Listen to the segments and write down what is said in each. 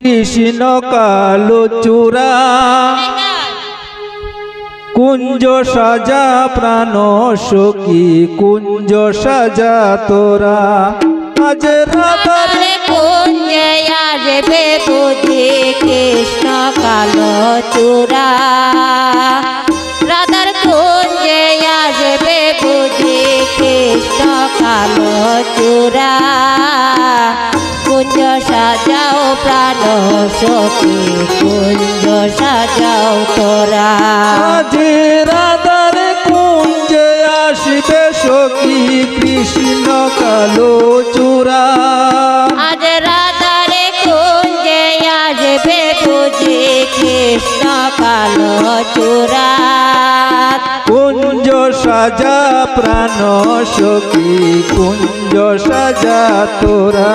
কৃষ্ণ কালো চূড়া কুঞ্জ সাজা প্রাণ সখী কুঞ্জ সাজা তোরা আজ রাধার কুঞ্জে আসবে বুঝি কৃষ্ণ কালো চূড়া রাধার কুঞ্জে আসবে বুঝি কৃষ্ণ কালো চূড়া কুঞ্জ সাজাও প্রাণ সখী কুঞ্জ সাজাও তোরা আজ রাধার কুঞ্জে আসবে সখী কৃষ্ণ কালো চূড়া আজ রাধার কুঞ্জে আসবে বুঝি কৃষ্ণ কালো চূড়া কুঞ্জ সাজা প্রাণ সখী কুঞ্জ সাজা তোরা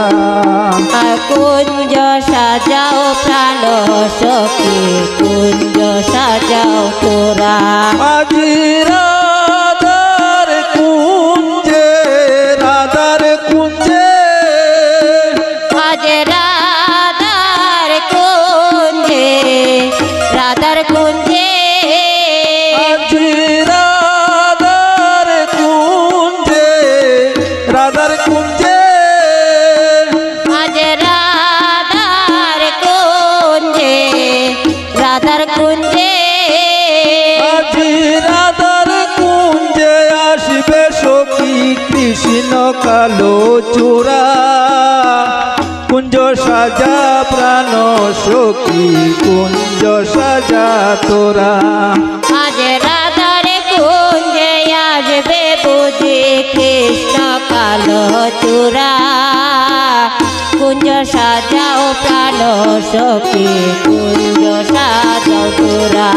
কুঞ্জ সাজাও প্রাণ সখী কুঞ্জ সাজাও তোরা আজ রাধার কুঞ্জে রাধার কুঞ্জে আজ রাধার কুঞ্জে রাধার কুঞ্জে আজ রাধার কুঞ্জে রাধার কুঞ্জে আজ রাধার কুঞ্জে রাধার কুঞ্জে আজ রাধার কুঞ্জে আসবে সখী কৃষ্ণ কালো চূড়া কুঞ্জ সাজা প্রাণ সখী কুঞ্জ সাজা তোরা আজ রাধার কুঞ্জে আসবে বুঝি কৃষ্ণ কালো চূড়া কুঞ্জ সাজাও প্রাণ সখী কুঞ্জ সাজাও তোরা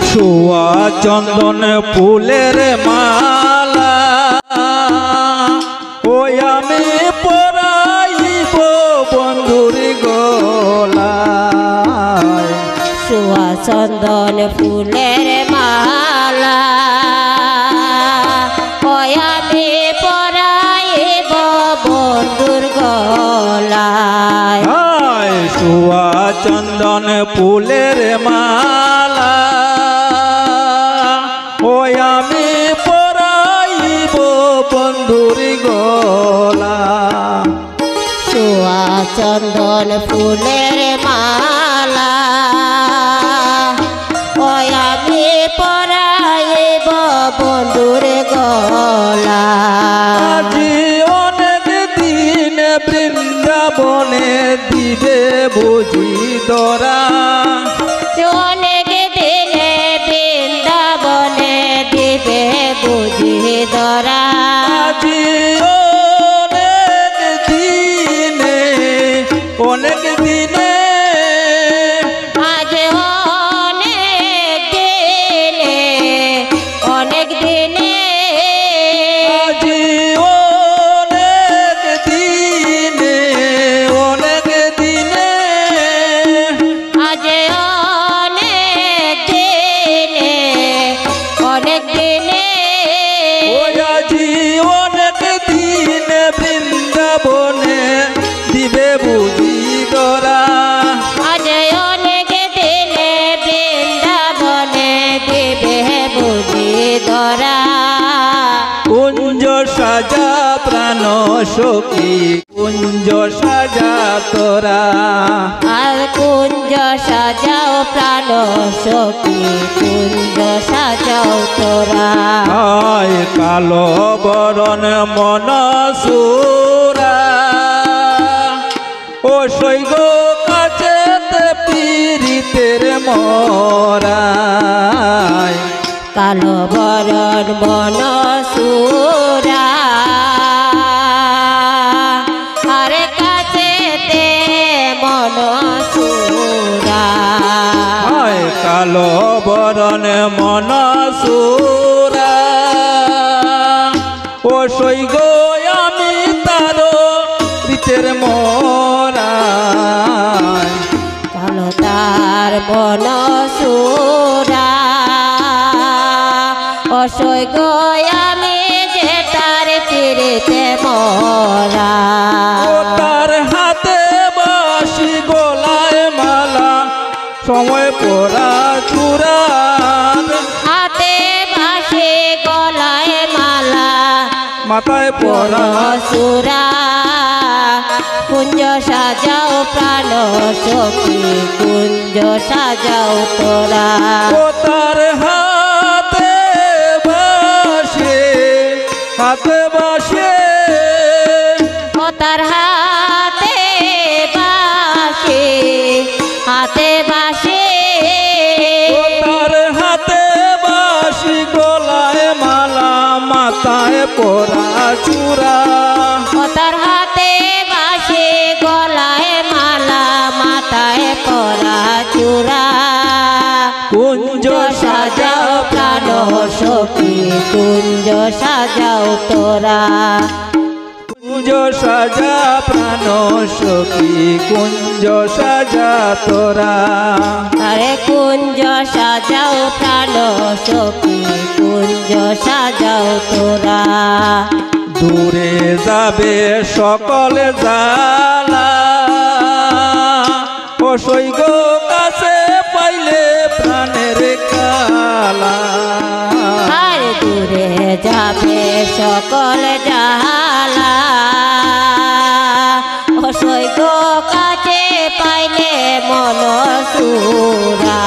সোয়া চন্দন ফুলের মালা ওই আমি পরাইব বন্ধুর গলায় সোয়া চন্দন ফুলের মালা ওই আমি পরাইব বন্ধুর গলায় হায় সোয়া চন্দন ফুলের মালা ওই আমি পরাইব বন্ধুর গলা সোয়া চন্দন ফুলের মালা ওই আমি পরাইব বন্ধুর গলা আজি অনেক দিন বৃন্দাবনে দিবে বুঝি দরা অনেক দিনে বৃন্দাবনে দিবে বুঝি দরা আজি অনেক দিনে আজ অনেক দিনে অনেক দিনে আজি অনেক দিনে অনেক দিনে আজ অনেক দিনে অনেক দিনে ওই আজি অনেক দিনে বৃন্দাবনে দিবে বুঝি দরা আজ অনেক দিনে বৃন্দাবনে দিবে বুঝি দরা কুঞ্জ সাজা প্রাণ সখী কুঞ্জ সাজা তোরা আর কুঞ্জ সাজাও প্রাণ সখী কুঞ্জ সাজাও তোরা হায় কালো বরণ মন সুরা ও সৈগ কাছেতে পীড়িতের মরায় কালো বরণ মন সুরা আরে কাছেতে মন সুরা হায় কালো বরণ মন সুরা ও সৈগ আমি তার পীড়িতের মরায় কালো তার মন সুরা অসই গো আমি যে তার পীড়িতে মরা ও তার হাতে বাঁশি গলা সময় পরা চূড়ার হাতে বাঁশি গলায় মালা মাথায় পরা সুরা কুঞ্জ সাজাও প্রাণ সখী কুঞ্জ সাজাও তোরা ও তার হাতে বাসে ও তার হাতে বাঁশি ও তার হাতে বাসি গলায় মালা মাথায় পরা চূড়া ও তার হাতে বাঁশি গলায় মালা মাথায় পরা চূড়া কুঞ্জ সাজাও প্রাণ সখী কুঞ্জ সাজাও তোরা কুঞ্জ সাজা প্রাণ সখী কুঞ্জ সাজা তোরা আরে কুঞ্জ সাজাও প্রাণ সখী কুঞ্জ সাজাও তোরা দূরে যাবে সকল জালা ও সৈগ কাছে পাইলে প্রাণের কালা আর দূরে যাবে সকল জালা ও সৈগ কাছে পাইলে মন সুরা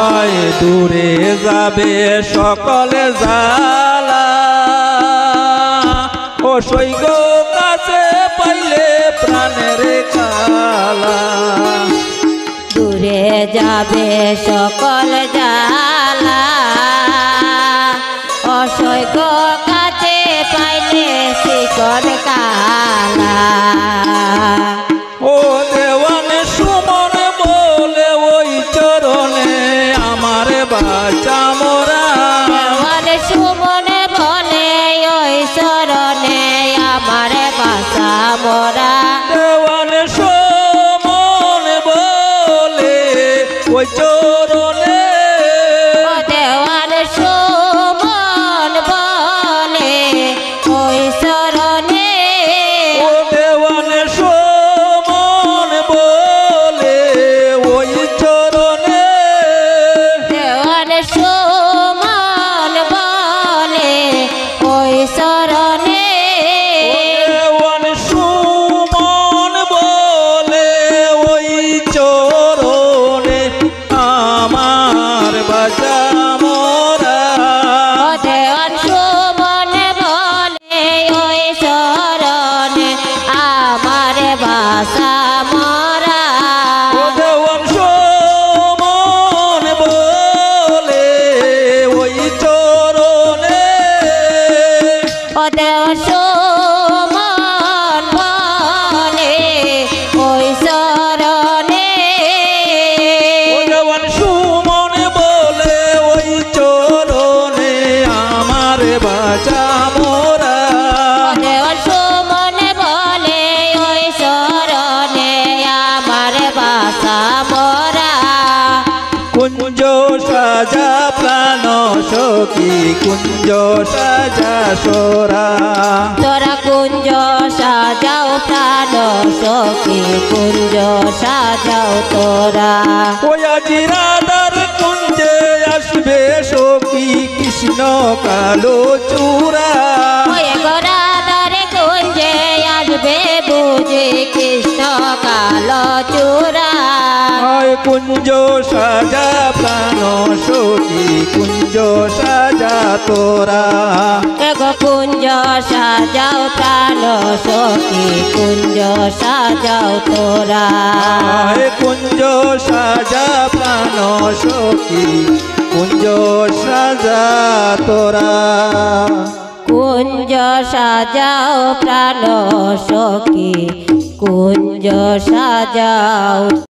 আয় দূরে যাবে সকল জালা ও সৈগ কাছে পাইলে প্রাণের কালা দূরে যাবে সকল জালা অসৈক কাছে পাইলে শিকর কালা ও দেওয়ান সুমন বলে ওই চরণে আমার বাঁচা মোরা দেওয়ান সুমন বলে ওই শরণে আমার বাসা মোরা দেওয়ান সুমন বলে ওই চরণে ও দেওয়ান সুমন বলে ওই শরণে ও দেওয়ান সুমন বলে ওই চরণে দেওয়ান সুমন বলে ওই শরণে দেওয়ান সুমন বলে ওই চরণে আমার বাঁচা মোরা ও দেওয়ান সুমন বলে ওই শরণে আমার বাসা মরা ও দেওয়ান সুমন বলে ওই চরণে ও দেওয়ান সুমন বলে ওই শরণে ও দেওয়ান সুমন বলে ওই চরণে আমার বাঁচা মোরা ও দেওয়ান সুমন বলে ওই শরণে আমার বাসা মরা কুঞ্জ সাজা প্রাণ সখী কুঞ্জ সাজা সোরা তোরা কুঞ্জ সাজাও প্রাণ সখী কুঞ্জ সাজাও তোরা ওই আজি রাধার কুঞ্জে আসবে সখী কৃষ্ণ কালো চূড়া ওই গোরাদার কুঞ্জে আসবে বুঝি কৃষ্ণ কালো চূড়া হয় কুঞ্জ সাজা প্রাণ সখী কুঞ্জ সাজা তোরা এগো কুঞ্জ সাজাও প্রাণ সখী কুঞ্জ সাজাও তোরা হয় কুঞ্জ সাজা প্রাণ সখী কুঞ্জ সাজা তোরা কুঞ্জ সাজাও প্রাণ সখী কুঞ্জ সাজাও